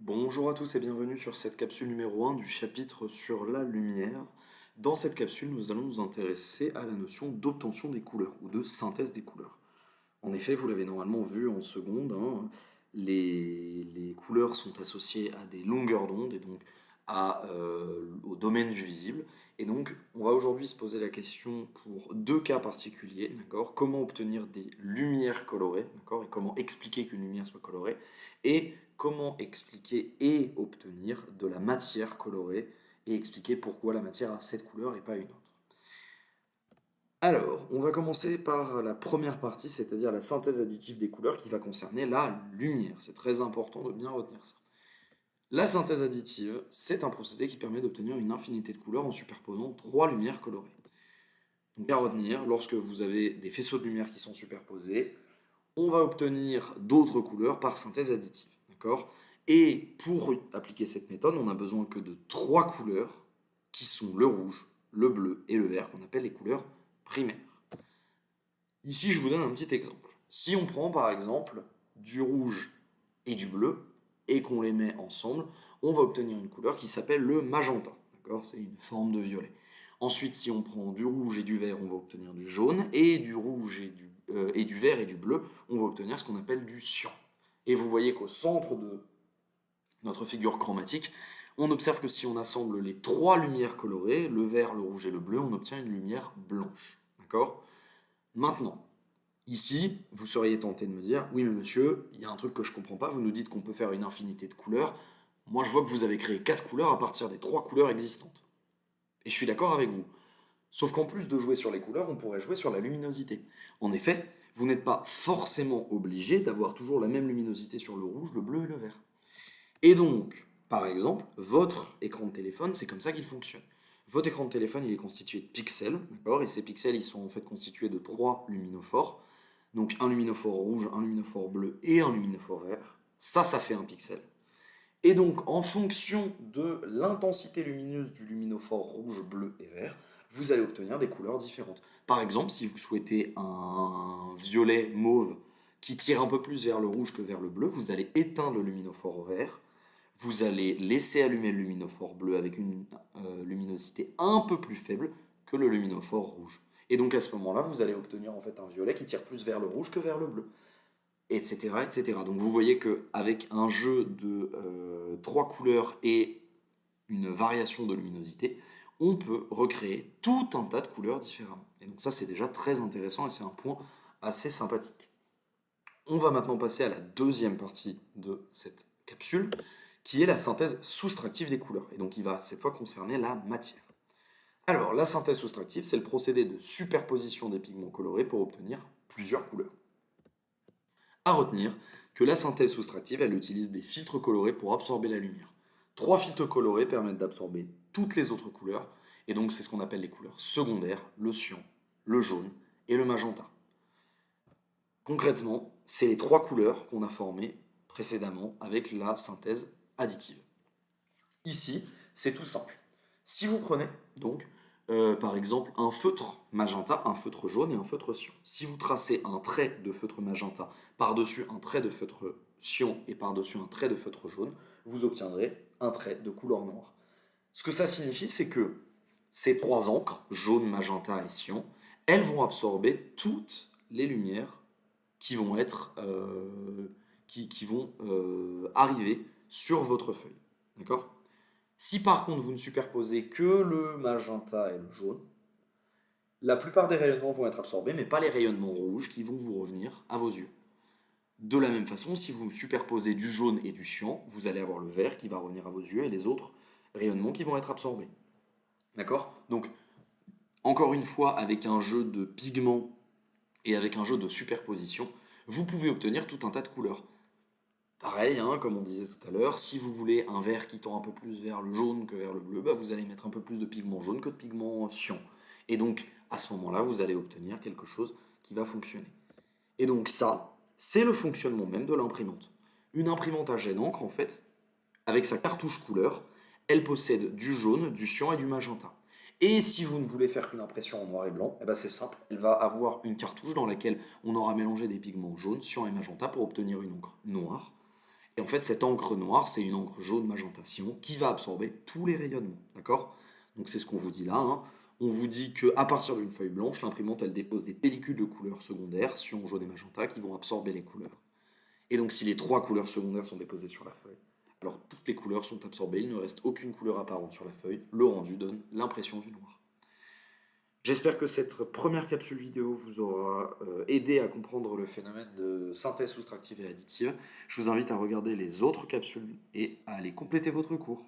Bonjour à tous et bienvenue sur cette capsule numéro 1 du chapitre sur la lumière. Dans cette capsule, nous allons nous intéresser à la notion d'obtention des couleurs ou de synthèse des couleurs. En effet, vous l'avez normalement vu en seconde, les couleurs sont associées à des longueurs d'onde et donc au domaine du visible. Et donc, on va aujourd'hui se poser la question pour deux cas particuliers, d'accord? Comment obtenir des lumières colorées, d'accord? Et comment expliquer qu'une lumière soit colorée, et comment expliquer et obtenir de la matière colorée, et expliquer pourquoi la matière a cette couleur et pas une autre. Alors, on va commencer par la première partie, c'est-à-dire la synthèse additive des couleurs qui va concerner la lumière. C'est très important de bien retenir ça. La synthèse additive, c'est un procédé qui permet d'obtenir une infinité de couleurs en superposant trois lumières colorées. Donc à retenir, lorsque vous avez des faisceaux de lumière qui sont superposés, on va obtenir d'autres couleurs par synthèse additive. D'accord? Et pour appliquer cette méthode, on n'a besoin que de trois couleurs qui sont le rouge, le bleu et le vert, qu'on appelle les couleurs primaires. Ici, je vous donne un petit exemple. Si on prend par exemple du rouge et du bleu et qu'on les met ensemble, on va obtenir une couleur qui s'appelle le magenta. D'accord? C'est une forme de violet. Ensuite, si on prend du rouge et du vert, on va obtenir du jaune, et du rouge et du vert et du bleu, on va obtenir ce qu'on appelle du cyan. Et vous voyez qu'au centre de notre figure chromatique, on observe que si on assemble les trois lumières colorées, le vert, le rouge et le bleu, on obtient une lumière blanche. D'accord? Maintenant, ici, vous seriez tenté de me dire, oui mais monsieur, il y a un truc que je ne comprends pas, vous nous dites qu'on peut faire une infinité de couleurs, moi je vois que vous avez créé 4 couleurs à partir des 3 couleurs existantes. Et je suis d'accord avec vous. Sauf qu'en plus de jouer sur les couleurs, on pourrait jouer sur la luminosité. En effet, vous n'êtes pas forcément obligé d'avoir toujours la même luminosité sur le rouge, le bleu et le vert. Et donc, par exemple, votre écran de téléphone, c'est comme ça qu'il fonctionne. Votre écran de téléphone, il est constitué de pixels, d'accord? Et ces pixels, ils sont en fait constitués de 3 luminophores. Donc un luminophore rouge, un luminophore bleu et un luminophore vert. Ça fait un pixel. Et donc, en fonction de l'intensité lumineuse du luminophore rouge, bleu et vert, vous allez obtenir des couleurs différentes. Par exemple, si vous souhaitez un violet mauve qui tire un peu plus vers le rouge que vers le bleu, vous allez éteindre le luminophore vert, vous allez laisser allumer le luminophore bleu avec une luminosité un peu plus faible que le luminophore rouge. Et donc à ce moment-là, vous allez obtenir en fait un violet qui tire plus vers le rouge que vers le bleu, etc. etc. Donc vous voyez qu'avec un jeu de trois couleurs et une variation de luminosité, on peut recréer tout un tas de couleurs différemment. Et donc ça c'est déjà très intéressant et c'est un point assez sympathique. On va maintenant passer à la deuxième partie de cette capsule, qui est la synthèse soustractive des couleurs. Et donc il va cette fois concerner la matière. Alors la synthèse soustractive, c'est le procédé de superposition des pigments colorés pour obtenir plusieurs couleurs. À retenir que la synthèse soustractive, elle utilise des filtres colorés pour absorber la lumière. Trois filtres colorés permettent d'absorber toutes les autres couleurs, et donc c'est ce qu'on appelle les couleurs secondaires, le cyan, le jaune et le magenta. Concrètement, c'est les trois couleurs qu'on a formées précédemment avec la synthèse additive. Ici, c'est tout simple. Si vous prenez donc par exemple un feutre magenta, un feutre jaune et un feutre cyan. Si vous tracez un trait de feutre magenta par-dessus un trait de feutre cyan et par-dessus un trait de feutre jaune, vous obtiendrez un trait de couleur noire. Ce que ça signifie, c'est que ces trois encres, jaune, magenta et cyan, elles vont absorber toutes les lumières qui vont être qui vont arriver sur votre feuille. D'accord? Si par contre vous ne superposez que le magenta et le jaune, la plupart des rayonnements vont être absorbés, mais pas les rayonnements rouges qui vont vous revenir à vos yeux. De la même façon, si vous superposez du jaune et du cyan, vous allez avoir le vert qui va revenir à vos yeux et les autres rayonnements qui vont être absorbés. D'accord? Donc, encore une fois, avec un jeu de pigments et avec un jeu de superposition, vous pouvez obtenir tout un tas de couleurs. Pareil, hein, comme on disait tout à l'heure, si vous voulez un vert qui tend un peu plus vers le jaune que vers le bleu, bah vous allez mettre un peu plus de pigment jaune que de pigment cyan. Et donc, à ce moment-là, vous allez obtenir quelque chose qui va fonctionner. Et donc ça, c'est le fonctionnement même de l'imprimante. Une imprimante à jet d'encre, en fait, avec sa cartouche couleur, elle possède du jaune, du cyan et du magenta. Et si vous ne voulez faire qu'une impression en noir et blanc, eh ben c'est simple, elle va avoir une cartouche dans laquelle on aura mélangé des pigments jaunes, cyan et magenta pour obtenir une encre noire. Et en fait, cette encre noire, c'est une encre jaune magenta cyan qui va absorber tous les rayonnements, d'accord? Donc c'est ce qu'on vous dit là, hein. On vous dit qu'à partir d'une feuille blanche, l'imprimante, elle dépose des pellicules de couleurs secondaires, cyan, jaune et magenta, qui vont absorber les couleurs. Et donc si les trois couleurs secondaires sont déposées sur la feuille, alors toutes les couleurs sont absorbées, il ne reste aucune couleur apparente sur la feuille, le rendu donne l'impression du noir. J'espère que cette première capsule vidéo vous aura aidé à comprendre le phénomène de synthèse soustractive et additive. Je vous invite à regarder les autres capsules et à aller compléter votre cours.